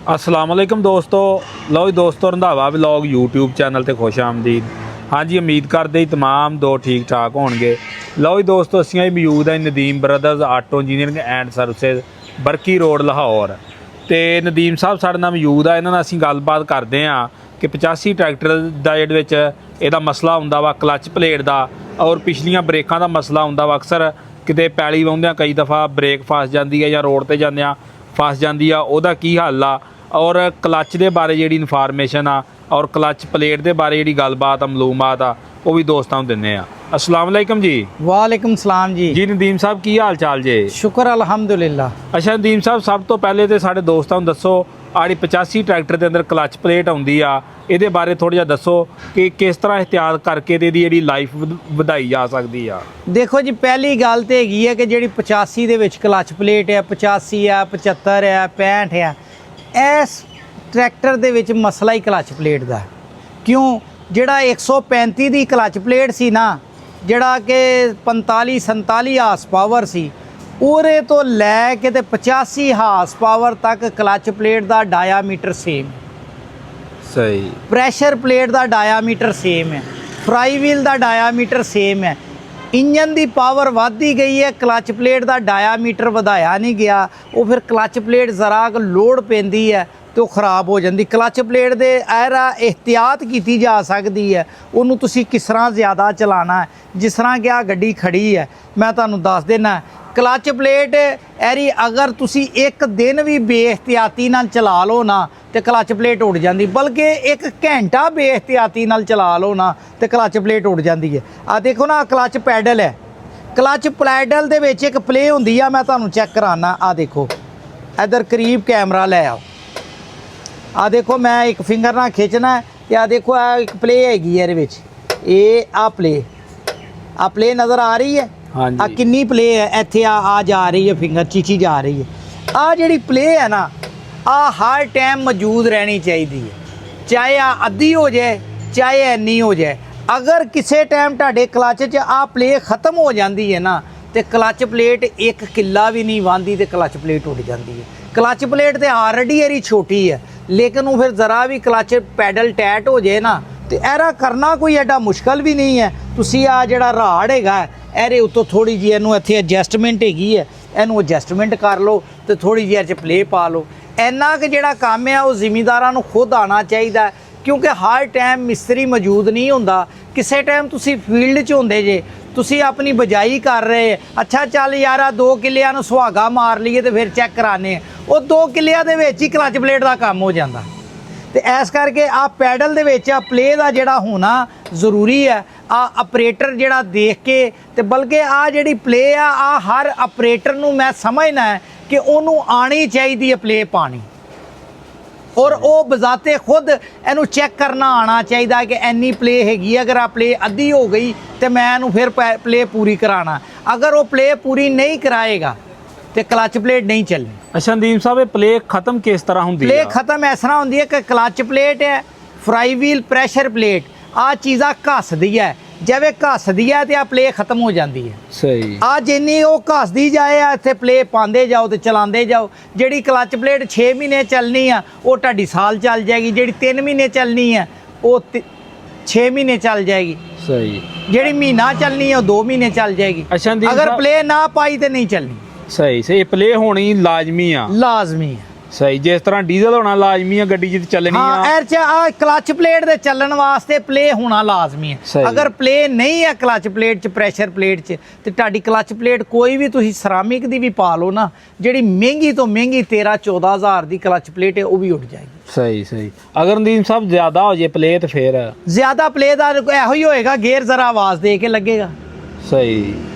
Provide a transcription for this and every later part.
अस्सलाम वालेकुम दोस्तों। लो जी दोस्तों, रंधावा व्लॉग यूट्यूब चैनल ते खुश आमदीद। हाँ जी, उम्मीद करते ही तमाम दो ठीक ठाक होणगे। लो जी दोस्तों, असीं मौजूद हैं Nadeem brothers auto engineering and services Barki road Lahore. तो नदीम साहब साडे नाल मौजूद आ, इन्हां नाल असीं गलबात करते हैं कि 85 ट्रैक्टर दा जिहदे विच इहदा मसला हुंदा वा क्लच प्लेट दा और पिछलियां ब्रेकां दा मसला हुंदा वा। अक्सर किते पैली वाहुंदियां कई दफ़ा ब्रेक फस जाती है या रोड ते जांदियां फस जाती है, उहदा की हल आ और क्लच के बारे जी इनफॉर्मेशन आ और क्लच प्लेट के बारे जी गलबात मालूमात आ वो भी दोस्तों दिन्ने आ। अस्सलाम वालेकुम जी। वालेकुम सलाम जी। जी नदीम साहब की हाल चाल जे? शुक्र अल्हम्दुलिल्लाह। अच्छा नदीम साहब, सब तो पहले तो साढ़े दोस्तों दसो आड़ी 85 ट्रैक्टर के अंदर क्लच प्लेट आउंदी आ, ये बारे थोड़ा जिहा दसो कि किस तरह एहतियात करके ते इहदी लाइफ वधाई जा सकती आ। देखो जी, पहली गल तो हैगी है कि जी 85 दे विच क्लच प्लेट है, 85 है, 75 है, 65 है, इस ट्रैक्टर दे विच मसला ही क्लच प्लेट दा। क्यों? जिहड़ा 135 दी क्लच प्लेट सी ना, जिहड़ा कि 45-47 हार्स पावर सी, ਉਹਦੇ ਤੋਂ ਲੈ ਕੇ ਤੇ 85 ਹਾਰਸ ਪਾਵਰ ਤੱਕ ਕਲਚ ਪਲੇਟ ਦਾ ਡਾਇਆਮੀਟਰ ਸੇਮ ਸਹੀ, ਪ੍ਰੈਸ਼ਰ ਪਲੇਟ ਦਾ ਡਾਇਆਮੀਟਰ ਸੇਮ ਹੈ, ਫਰਾਈ ਵੀਲ ਦਾ ਡਾਇਆਮੀਟਰ ਸੇਮ ਹੈ। ਇੰਜਨ ਦੀ ਪਾਵਰ ਵੱਧਦੀ ਗਈ ਹੈ, ਕਲਚ ਪਲੇਟ ਦਾ ਡਾਇਆਮੀਟਰ ਵਧਾਇਆ ਨਹੀਂ ਗਿਆ। ਉਹ ਫਿਰ ਕਲਚ ਪਲੇਟ ਜ਼ਰਾ ਕੁ ਲੋਡ ਪੈਂਦੀ ਹੈ ਤੇ ਉਹ ਖਰਾਬ ਹੋ ਜਾਂਦੀ। ਕਲਚ ਪਲੇਟ ਦੇ ਐਰਾ ਇਹਤਿਆਤ ਕੀਤੀ ਜਾ ਸਕਦੀ ਹੈ। ਉਹਨੂੰ ਤੁਸੀਂ ਕਿਸ ਤਰ੍ਹਾਂ ਜ਼ਿਆਦਾ ਚਲਾਉਣਾ ਹੈ, ਜਿਸ ਤਰ੍ਹਾਂ ਕਿ ਆ ਗੱਡੀ ਖੜੀ ਹੈ ਮੈਂ ਤੁਹਾਨੂੰ ਦੱਸ ਦੇਣਾ। क्लच प्लेट एरी अगर तुसी एक दिन भी बेएहतियाती नाल चला लो ना तो क्लच प्लेट उड़ जाती, बल्कि एक घंटा बेएहतियाती नाल चला लो ना तो क्लच प्लेट उड़ जाती है। आ देखो ना, क्लच पैडल है, क्लच पैडल दे विच एक प्ले हुंदी आ, मैं तुहानूं चेक कराना। आ देखो इधर करीब कैमरा ले आओ। आ देखो मैं एक फिंगर नाल खिंचना है, आ देखो आ एक प्ले हैगी है इहदे विच, आ प्ले नज़र आ रही है। हाँ आ किन्नी प्ले है इत्थे आ जा रही है, फिंगर चीची जा रही है। आ जिहड़ी प्ले है ना, आ हर टाइम मौजूद रहनी चाहिए है, चाहे आ अद्धी हो जाए चाहे इन्नी हो जाए। अगर किसी टाइम तुहाडे क्लच च आ प्ले ख़त्म हो जाती है ना तो क्लच प्लेट एक किला भी नहीं वांदी तो क्लच प्लेट उड़ जाती है। क्लच प्लेट तो ऑलरेडी एरी छोटी है, लेकिन वो फिर ज़रा भी क्लच पैडल टाइट हो जाए ना तो एरा करना कोई एडा मुश्किल भी नहीं है। तुसी आ जिहड़ा राड़ हैगा ਇਹਦੇ ਉੱਤੋਂ ਥੋੜੀ ਜਿਹੀ ਇਹਨੂੰ ਇੱਥੇ ਐਡਜਸਟਮੈਂਟ ਹੈਗੀ ਹੈ, ਇਹਨੂੰ ਐਡਜਸਟਮੈਂਟ ਕਰ ਲਓ ਤੇ ਥੋੜੀ ਜਿਹੀ ਇਹ 'ਚ ਪਲੇ ਪਾ ਲਓ। ਇੰਨਾ ਕਿ ਜਿਹੜਾ ਕੰਮ ਹੈ ਉਹ ਜ਼ਿਮੀਂਦਾਰਾਂ ਨੂੰ ਖੁਦ ਆਉਣਾ ਚਾਹੀਦਾ, ਕਿਉਂਕਿ ਹਰ ਟਾਈਮ ਮਿਸਤਰੀ ਮੌਜੂਦ ਨਹੀਂ ਹੁੰਦਾ। ਕਿਸੇ ਟਾਈਮ ਤੁਸੀਂ ਫੀਲਡ 'ਚ ਹੁੰਦੇ ਜੇ, ਤੁਸੀਂ ਆਪਣੀ ਬਜਾਈ ਕਰ ਰਹੇ, ਅੱਛਾ ਚੱਲ ਯਾਰ ਆ 2 ਕਿੱਲਿਆਂ ਨੂੰ ਸੁਹਾਗਾ ਮਾਰ ਲਈਏ ਤੇ ਫਿਰ ਚੈੱਕ ਕਰਾਣੇ, ਉਹ 2 ਕਿੱਲਿਆਂ ਦੇ ਵਿੱਚ ਹੀ ਕਲਚ ਪਲੇਟ ਦਾ ਕੰਮ ਹੋ ਜਾਂਦਾ। ਤੇ ਇਸ ਕਰਕੇ ਆ ਪੈਡਲ ਦੇ ਵਿੱਚ ਆ ਪਲੇ ਦਾ ਜਿਹੜਾ ਹੋਣਾ ਜ਼ਰੂਰੀ ਹੈ। ਆ ਆਪਰੇਟਰ ਜਿਹੜਾ ਦੇਖ ਕੇ ਤੇ ਬਲਕਿ ਆ ਜਿਹੜੀ ਪਲੇ ਆ ਹਰ ਆਪਰੇਟਰ ਨੂੰ ਮੈਂ ਸਮਝਣਾ ਹੈ ਕਿ ਉਹਨੂੰ ਆਣੀ ਚਾਹੀਦੀ ਹੈ ਪਲੇ ਪਾਣੀ, ਔਰ ਉਹ ਬਜ਼ਾਤੇ ਖੁਦ ਇਹਨੂੰ ਚੈੱਕ ਕਰਨਾ ਆਣਾ ਚਾਹੀਦਾ ਕਿ ਇੰਨੀ ਪਲੇ ਹੈਗੀ। ਅਗਰ ਆ ਪਲੇ ਅੱਧੀ ਹੋ ਗਈ ਤੇ ਮੈਂ ਇਹਨੂੰ ਫਿਰ ਪਲੇ ਪੂਰੀ ਕਰਾਣਾ। ਅਗਰ ਉਹ ਪਲੇ ਪੂਰੀ ਨਹੀਂ ਕਰਾਏਗਾ ਤੇ क्लच प्लेट नहीं चलनी। अच्छा नदीम साहब, प्ले खत्म किस तरह होंदी है? प्ले खत्म इस तरह होंदी है कि क्लच प्लेट है, फ्राई व्हील, प्रेशर प्लेट आ चीज़ा घसदी है। जब घसदी है तो आ प्ले खत्म हो जाती है। सही। आ जिन्नी वो घसदी जाए इत्थे प्ले पाते जाओ तो चलाते जाओ। जिहड़ी क्लच प्लेट 6 महीने चलनी है वो तुहाडी साल चल जाएगी, जिहड़ी 3 महीने चलनी है वो 6 महीने चल जाएगी। सही। जिहड़ी महीना चलनी है वो 2 महीने चल जाएगी। अच्छा अगर प्ले ना पाई तो नहीं चलनी। सही सही, प्ले होनी लाजमी आ। लाजमी है। सही, जिस तरह डीजल होना लाजमी है गड्डी जित चलनी हाँ, आ क्लच प्लेट दे चलन वास्ते प्ले होना लाजमी है। अगर प्ले नहीं है क्लच प्लेट च, प्रेशर प्लेट च, तो तुहाडी क्लच प्लेट कोई भी तुसीं सरामिक दी भी पा लो ना, जिहड़ी महंगी तो महंगी 13-14 हज़ार दी क्लच प्लेट है वो भी उड़ जाएगी। सही सही। अगर नदीम साहब ज़्यादा हो जाए प्ले तो फिर ज़्यादा प्ले का इहो ही होएगा, गेयर ज़रा आवाज़ दे के लगेगा। सही।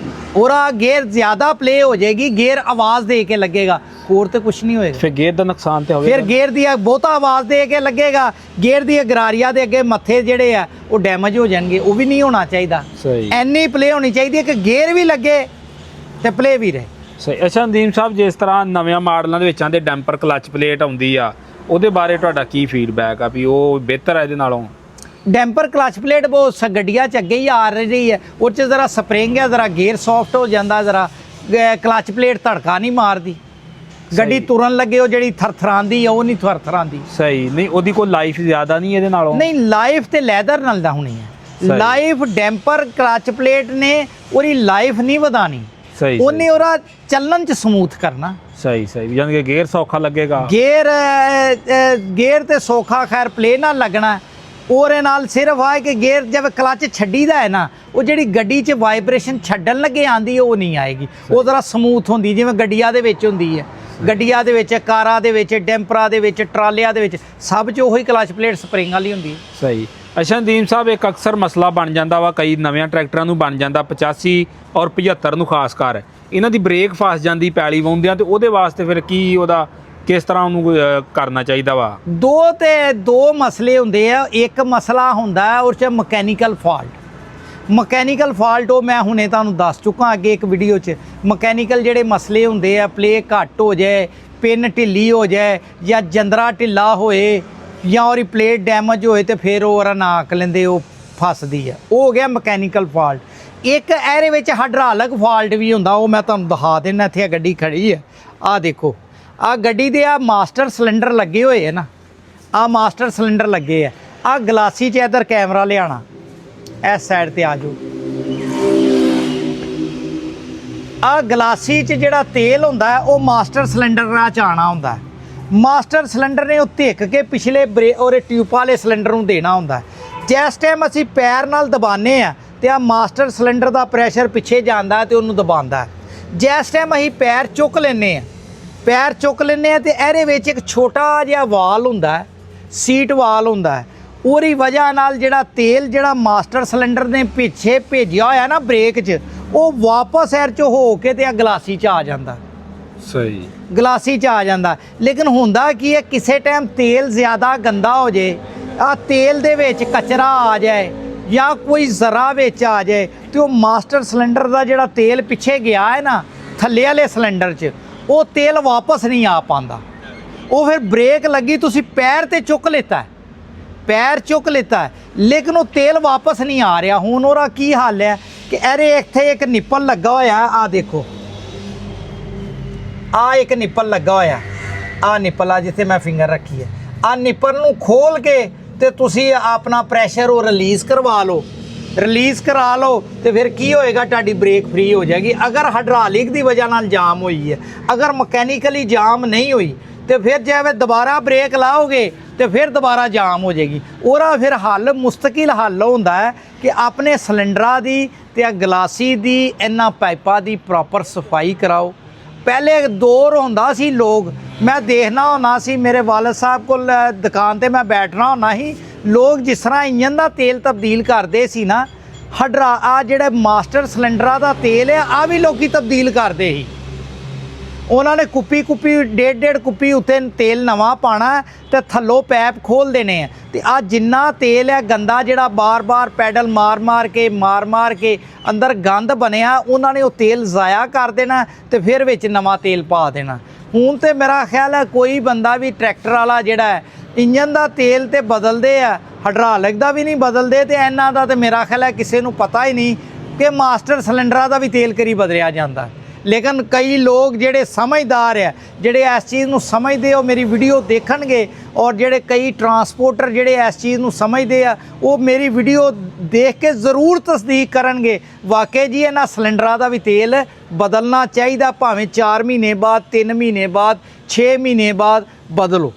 और गेयर ज़्यादा प्ले हो जाएगी, गेयर आवाज़ दे के लगेगा, और तो कुछ नहीं होएगा। फिर गेयर का नुकसान तो होगा। फिर गेयर दी बहुता आवाज़ दे के लगेगा, गेयर दी गरारिया दे अगे मत्थे जिहड़े आ वो डैमेज हो जाएंगे, वो भी नहीं होना चाहिए। सही। इन्नी प्ले होनी चाहिए कि गेयर भी लगे तो प्ले भी रहे। सही। अच्छा नदीम साहब, जिस तरह नवे मॉडलों के विच आंदे डैंपर क्लच प्लेट आउंदी आ, ਉਹਦੇ ਬਾਰੇ ਤੁਹਾਡਾ ਕੀ ਫੀਡਬੈਕ ਆ ਵੀ ਉਹ ਬਿਹਤਰ ਹੈ ਇਹਦੇ ਨਾਲੋਂ? डैंपर क्लच प्लेट बहुत गड्डिया च अगे ही आ रही है, उस ज़रा स्प्रिंग है, ज़रा गेयर सॉफ्ट हो जाता, ज़रा क्लच प्लेट धड़का नहीं मारती। ਗੱਡੀ ਤੁਰਨ ਲੱਗੇ ਉਹ ਜਿਹੜੀ ਥਰਥਰਾਂਦੀ ਆ ਉਹ ਨਹੀਂ ਥਰਥਰਾਂਦੀ। ਸਹੀ, ਨਹੀਂ ਉਹਦੀ ਕੋਈ ਲਾਈਫ ਜ਼ਿਆਦਾ ਨਹੀਂ ਇਹਦੇ ਨਾਲੋਂ? ਨਹੀਂ, ਲਾਈਫ ਤੇ ਲੈਦਰ ਨਾਲ ਦਾ ਹੋਣੀ ਹੈ। ਲਾਈਫ ਡੈਂਪਰ ਕਲਚ ਪਲੇਟ ਨੇ ਉਹਦੀ ਲਾਈਫ ਨਹੀਂ ਵਧਾਣੀ, ਸਹੀ, ਉਹਨੇ ਉਹਦਾ ਚੱਲਣ ਚ ਸਮੂਥ ਕਰਨਾ। ਸਹੀ ਸਹੀ, ਯਾਨੀ ਕਿ ਗੇਅਰ ਸੌਖਾ ਲੱਗੇਗਾ। ਗੇਅਰ ਤੇ ਸੌਖਾ ਖੈਰ ਪਲੇ ਨਾਲ ਲੱਗਣਾ। ਉਹਦੇ ਨਾਲ ਸਿਰਫ ਆ ਕਿ ਗੇਅਰ ਜਦ ਕਲਚ ਛੱਡੀਦਾ ਹੈ ਨਾ, ਉਹ ਜਿਹੜੀ ਗੱਡੀ 'ਚ ਵਾਈਬ੍ਰੇਸ਼ਨ ਛੱਡਣ ਲੱਗੇ ਆਂਦੀ ਉਹ ਨਹੀਂ ਆਏਗੀ, ਉਹ ਜ਼ਰਾ ਸਮੂਥ ਹੁੰਦੀ ਜਿਵੇਂ ਗੱਡੀਆਂ ਦੇ ਵਿੱਚ ਹੁੰਦੀ ਹੈ। ਗੱਡੀਆਂ ਦੇ ਵਿੱਚ, ਕਾਰਾਂ ਦੇ ਵਿੱਚ, ਡੈਂਪਰਾਂ ਦੇ ਵਿੱਚ, ਟਰਾਲਿਆਂ ਦੇ ਵਿੱਚ ਸਭ 'ਚ ਉਹੀ ਕਲਚ ਪਲੇਟ ਸਪਰਿੰਗ ਵਾਲੀ ਹੁੰਦੀ ਹੈ। ਸਹੀ। ਅੱਛਾ ਨਦੀਮ ਸਾਹਿਬ, ਇੱਕ ਅਕਸਰ ਮਸਲਾ ਬਣ ਜਾਂਦਾ ਵਾ ਕਈ ਨਵੇਂ ਟਰੈਕਟਰਾਂ ਨੂੰ ਬਣ ਜਾਂਦਾ 85 ਔਰ 75 ਨੂੰ ਖਾਸ ਕਰ, ਇਹਨਾਂ ਦੀ ਬ੍ਰੇਕ ਫਸ ਜਾਂਦੀ ਪੈਲੀ ਵਾਉਂਦਿਆਂ, ਤੇ ਉਹਦੇ ਵਾਸਤੇ ਫਿਰ ਕੀ ਉਹਦਾ ਕਿਸ ਤਰ੍ਹਾਂ ਉਹਨੂੰ ਕਰਨਾ ਚਾਹੀਦਾ ਵਾ? ਦੋ ਮਸਲੇ ਹੁੰਦੇ ਆ। ਇੱਕ ਮਸਲਾ ਹੁੰਦਾ ਉਹ 'ਚ ਮਕੈਨੀਕਲ ਫਾਲਟ। ਮਕੈਨੀਕਲ ਫਾਲਟ ਉਹ ਮੈਂ ਹੁਣੇ ਤੁਹਾਨੂੰ ਦੱਸ ਚੁੱਕਾ ਅੱਗੇ ਇੱਕ ਵੀਡੀਓ 'ਚ। ਮਕੈਨੀਕਲ ਜਿਹੜੇ ਮਸਲੇ ਹੁੰਦੇ ਆ, ਪਲੇ ਘੱਟ ਹੋ ਜਾਏ, ਪਿੰਨ ਢਿੱਲੀ ਹੋ ਜਾਏ, ਜਾਂ ਜੰਦਰਾ ਢਿੱਲਾ ਹੋਏ, ਜਾਂ ਉਹਦੀ ਪਲੇਟ ਡੈਮੇਜ ਹੋਏ, ਤੇ ਫਿਰ ਉਹ ਉਹਦਾ ਨਾਕ ਲੈਂਦੇ ਉਹ ਫਸਦੀ ਆ, ਉਹ ਹੋ ਗਿਆ ਮਕੈਨੀਕਲ ਫਾਲਟ। ਇੱਕ ਇਹਦੇ ਵਿੱਚ ਹਾਈਡ੍ਰੋਲਿਕ ਫਾਲਟ ਵੀ ਹੁੰਦਾ, ਉਹ ਮੈਂ ਤੁਹਾਨੂੰ ਦਿਖਾ ਦੇਣਾ। ਇੱਥੇ ਗੱਡੀ ਖੜੀ ਹੈ, ਆਹ ਦੇਖੋ, ਆਹ ਗੱਡੀ ਦੇ ਆ ਮਾਸਟਰ ਸਿਲੰਡਰ ਲੱਗੇ ਹੋਏ ਆ ਨਾ, ਆਹ ਮਾਸਟਰ ਸਿਲੰਡਰ ਲੱਗੇ ਆ। ਆਹ ਗਲਾਸੀ 'ਚ ਇੱਧਰ ਕੈਮਰਾ ਲਿਆਣਾ, ਇਸ ਸਾਈਡ ਤੇ ਆ ਜਾਓ। ਆਹ ਗਲਾਸੀ 'ਚ ਜਿਹੜਾ ਤੇਲ ਹੁੰਦਾ ਉਹ ਮਾਸਟਰ ਸਿਲੰਡਰ ਨਾਲ ਚ ਆਉਣਾ ਹੁੰਦਾ। ਮਾਸਟਰ ਸਿਲੰਡਰ ਨੇ ਉਹ ਧਿੱਕ ਕੇ ਪਿਛਲੇ ਉਹਦੇ ਟਿਊਬ ਵਾਲੇ ਸਿਲੰਡਰ ਨੂੰ ਦੇਣਾ ਹੁੰਦਾ। ਜਿਸ ਟਾਈਮ ਅਸੀਂ ਪੈਰ ਨਾਲ ਦਬਾਉਂਦੇ ਆ ਤੇ ਆ ਮਾਸਟਰ ਸਿਲੰਡਰ ਦਾ ਪ੍ਰੈਸ਼ਰ ਪਿੱਛੇ ਜਾਂਦਾ ਤੇ ਉਹਨੂੰ ਦਬਾਉਂਦਾ। ਜਿਸ ਟਾਈਮ ਅਸੀਂ ਪੈਰ ਚੁੱਕ ਲੈਂਦੇ ਆ ਤੇ ਇਹਦੇ ਵਿੱਚ ਇੱਕ ਛੋਟਾ ਜਿਹਾ ਵਾਲ ਹੁੰਦਾ, ਸੀਟ ਵਾਲ ਹੁੰਦਾ। ਉਹਦੀ ਵਜ੍ਹਾ ਨਾਲ ਜਿਹੜਾ ਤੇਲ ਜਿਹੜਾ ਮਾਸਟਰ ਸਿਲੰਡਰ ਨੇ ਪਿੱਛੇ ਭੇਜਿਆ ਹੋਇਆ ਨਾ ਬ੍ਰੇਕ 'ਚ, ਉਹ ਵਾਪਸ ਐਰ 'ਚ ਹੋ ਕੇ ਤੇ ਆ ਗਲਾਸੀ 'ਚ ਆ ਜਾਂਦਾ। ਸਹੀ, ਗਲਾਸੀ 'ਚ ਆ ਜਾਂਦਾ। ਲੇਕਿਨ ਹੁੰਦਾ ਕੀ ਹੈ, ਕਿਸੇ ਟਾਈਮ ਤੇਲ ਜ਼ਿਆਦਾ ਗੰਦਾ ਹੋ ਜੇ, ਆ ਤੇਲ ਦੇ ਵਿੱਚ ਕਚਰਾ ਆ ਜਾਏ ਜਾਂ ਕੋਈ ਜ਼ਰਾ ਵਿੱਚ ਆ ਜਾਏ, ਤੇ ਉਹ ਮਾਸਟਰ ਸਿਲੰਡਰ ਦਾ ਜਿਹੜਾ ਤੇਲ ਪਿੱਛੇ ਗਿਆ ਹੈ ਨਾ ਥੱਲੇ ਵਾਲੇ ਸਿਲੰਡਰ 'ਚ, ਉਹ ਤੇਲ ਵਾਪਸ ਨਹੀਂ ਆ ਪਾਉਂਦਾ। ਉਹ ਫਿਰ ਬ੍ਰੇਕ ਲੱਗੀ, ਤੁਸੀਂ ਪੈਰ ਤੇ ਚੁੱਕ ਲਿੱਤਾ, ਲੇਕਿਨ ਉਹ ਤੇਲ ਵਾਪਸ ਨਹੀਂ ਆ ਰਿਹਾ। ਹੁਣ ਉਹਦਾ ਕੀ ਹੱਲ ਹੈ ਕਿ ਇਹਦੇ ਇੱਥੇ ਇੱਕ ਨਿੱਪਲ ਲੱਗਾ ਹੋਇਆ, ਆਹ ਦੇਖੋ, ਆਹ ਇੱਕ ਨਿੱਪਲ ਲੱਗਾ ਹੋਇਆ, ਆਹ ਨਿੱਪਲ ਆ ਜਿੱਥੇ ਮੈਂ ਫਿੰਗਰ ਰੱਖੀ ਹੈ। ਆਹ ਨਿੱਪਲ ਨੂੰ ਖੋਲ ਕੇ ਤੇ ਤੁਸੀਂ ਆਪਣਾ ਪ੍ਰੈਸ਼ਰ ਉਹ ਰਿਲੀਜ਼ ਕਰਵਾ ਲਓ, ਤੇ ਫਿਰ ਕੀ ਹੋਏਗਾ, ਤੁਹਾਡੀ ਬ੍ਰੇਕ ਫ੍ਰੀ ਹੋ ਜਾਏਗੀ। ਅਗਰ ਹਾਈਡ੍ਰੋਲਿਕ ਦੀ ਵਜ੍ਹਾ ਨਾਲ ਜਾਮ ਹੋਈ ਹੈ, ਅਗਰ ਮਕੈਨੀਕਲੀ ਜਾਮ ਨਹੀਂ ਹੋਈ, ਤੇ ਫਿਰ ਜਿਵੇਂ ਦੁਬਾਰਾ ਬ੍ਰੇਕ ਲਾਓਗੇ ਤੇ ਫਿਰ ਦੁਬਾਰਾ ਜਾਮ ਹੋ ਜਾਏਗੀ। ਉਹਦਾ ਫਿਰ ਹੱਲ ਮੁਸਤਕਿਲ ਹੱਲ ਹੁੰਦਾ ਹੈ ਕਿ ਆਪਣੇ ਸਿਲੰਡਰਾਂ ਦੀ ਤੇ ਗਲਾਸੀ ਦੀ ਇਹਨਾਂ ਪਾਈਪਾਂ ਦੀ ਪ੍ਰੋਪਰ ਸਫਾਈ ਕਰਾਓ। ਪਹਿਲੇ ਦੌਰ ਹੁੰਦਾ ਸੀ, ਲੋਕ ਮੈਂ ਦੇਖਣਾ ਹੁੰਦਾ ਸੀ, ਮੇਰੇ ਵਾਲਦ ਸਾਹਿਬ ਕੋਲ ਦੁਕਾਨ ਤੇ ਮੈਂ ਬੈਠਣਾ ਹੁੰਦਾ ਸੀ, ਲੋਕ ਜਿਸ ਤਰ੍ਹਾਂ ਇੰਜਨ ਦਾ ਤੇਲ ਤਬਦੀਲ ਕਰਦੇ ਸੀ ਨਾ, ਆ ਜਿਹੜੇ ਮਾਸਟਰ ਸਿਲੰਡਰਾਂ ਦਾ ਤੇਲ ਹੈ ਆ ਵੀ ਲੋਕੀ ਤਬਦੀਲ ਕਰਦੇ ਸੀ। ਉਹਨਾਂ ਨੇ ਕੁੱਪੀ ਡੇਢ ਕੁੱਪੀ ਉੱਤੇ ਤੇਲ ਨਵਾਂ ਪਾਣਾ ਤੇ ਥੱਲੋਂ ਪੈਪ ਖੋਲ ਦੇਣੇ ਆ, ਤੇ ਆ ਜਿੰਨਾ ਤੇਲ ਹੈ ਗੰਦਾ ਜਿਹੜਾ ਬਾਰ-ਬਾਰ ਪੈਡਲ ਮਾਰ ਕੇ ਅੰਦਰ ਗੰਦ ਬਣਿਆ, ਉਹਨਾਂ ਨੇ ਉਹ ਤੇਲ ਜ਼ਾਇਆ ਕਰ ਦੇਣਾ ਤੇ ਫਿਰ ਵਿੱਚ ਨਵਾਂ ਤੇਲ ਪਾ ਦੇਣਾ। ਹੁਣ ਤੇ ਮੇਰਾ ਖਿਆਲ ਹੈ ਕੋਈ ਬੰਦਾ ਵੀ ਟਰੈਕਟਰ ਵਾਲਾ ਜਿਹੜਾ ਹੈ ਇੰਜਨ ਦਾ ਤੇਲ ਤੇ ਬਦਲਦੇ ਆ, ਹਾਈਡ੍ਰੋਲਿਕ ਦਾ ਵੀ ਨਹੀਂ ਬਦਲਦੇ, ਤੇ ਇਹਨਾਂ ਦਾ ਤੇ ਮੇਰਾ ਖਿਆਲ ਹੈ ਕਿਸੇ ਨੂੰ ਪਤਾ ਹੀ ਨਹੀਂ ਕਿ ਮਾਸਟਰ ਸਿਲੰਡਰਾਂ ਦਾ ਵੀ ਤੇਲ ਕਰੀ ਬਦਲਿਆ ਜਾਂਦਾ। ਲੇਕਿਨ ਕਈ ਲੋਕ ਜਿਹੜੇ ਸਮਝਦਾਰ ਆ, ਜਿਹੜੇ ਇਸ ਚੀਜ਼ ਨੂੰ ਸਮਝਦੇ, ਉਹ ਮੇਰੀ ਵੀਡੀਓ ਦੇਖਣਗੇ, ਔਰ ਜਿਹੜੇ ਕਈ ਟਰਾਂਸਪੋਰਟਰ ਜਿਹੜੇ ਇਸ ਚੀਜ਼ ਨੂੰ ਸਮਝਦੇ ਆ, ਉਹ ਮੇਰੀ ਵੀਡੀਓ ਦੇਖ ਕੇ ਜ਼ਰੂਰ ਤਸਦੀਕ ਕਰਨਗੇ, ਵਾਕਈ ਜੀ ਇਹਨਾਂ ਸਿਲੰਡਰਾਂ ਦਾ ਵੀ ਤੇਲ ਬਦਲਣਾ ਚਾਹੀਦਾ, ਭਾਵੇਂ 4 ਮਹੀਨੇ ਬਾਅਦ, 3 ਮਹੀਨੇ ਬਾਅਦ, 6 ਮਹੀਨੇ ਬਾਅਦ ਬਦਲੋ।